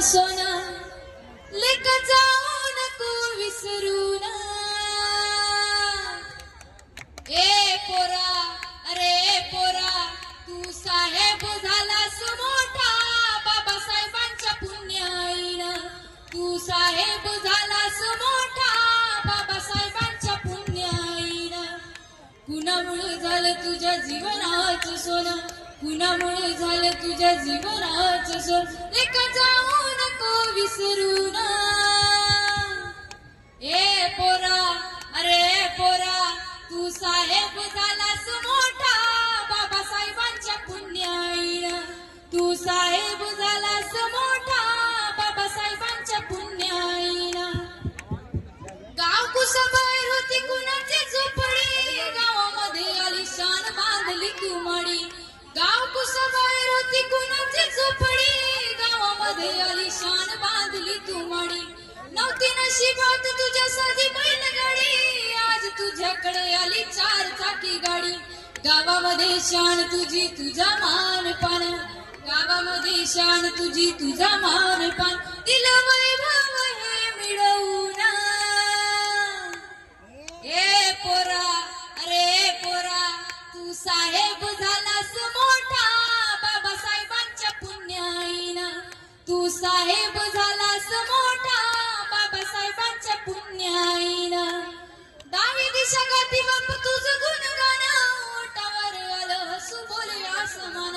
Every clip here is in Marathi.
सोना लेक जाऊ नको विसरून ए पोरा अरे पोरा तू साहेब झालास मोठा बाबासाहेबांच्या पुण्याईनं तू साहेब झालास मोठा बाबासाहेबांच्या पुण्याईनं कुणामुळे झालं तुझ्या जीवनाचं सोनं कुणामुळे झालं तुझ्या जीवनाचं सोनं लेक जाऊ नको विसरून ए पोरा अरे पोरा तू साहेब झालास मोठा बाबासाहेबांच्या पुण्याईनं तू साहेब झालास मोठा बाबासाहेबांच्या पुण्याईनं गाव कुसबाहेर होती कुणाची झोपडी गावामध्ये आलिशान बांधली कुमाडी गाव कुसबाहेर होती कुणाची झोपडी गावामध्ये आलिशान बांधली कुमाडी नव्हती नशिबात तुझ्या साधी बैलगाडी आज तुझ्याकडे आली चार चाकी गाडी गावामध्ये शान तुझी तुझा मानपान गावामध्ये शान तुझी तुझा मानपान दिलं वैभव हे मिळवून ए पोरा अरे पोरा तू साहेब झालास मोठा बाबासाहेबांच्या पुण्याईनं तू साहेब झालास मोठा बाबासाहेबांच्या पुण्याईनं दावी दिशा गाती बाप तुझं गुणगान ओटावर आलं हसू बोले आसमान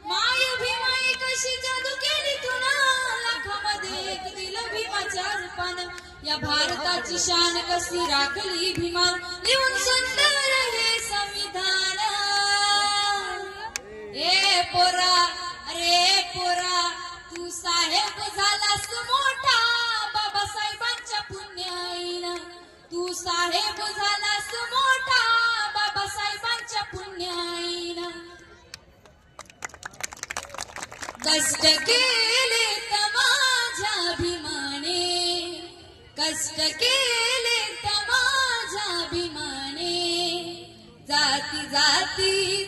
माय भीमाई कशी जादू केली तुना लाखामध्ये एक दिलं भीमाच्या रूपानं या भारताची शान कशी राखली भीमान लिहून सुंदर हे संविधान ए पोरा अरे पोरा तू साहेब झालास मोठा बाबासाहेबांच्या पुण्याईनं तू साहेब झालास मोठा बाबासाहेबांच्या पुण्याईनं कष्ट केले तर माझ्या भीमाने कष्ट केले तर माझ्या भीमाने जाती जाती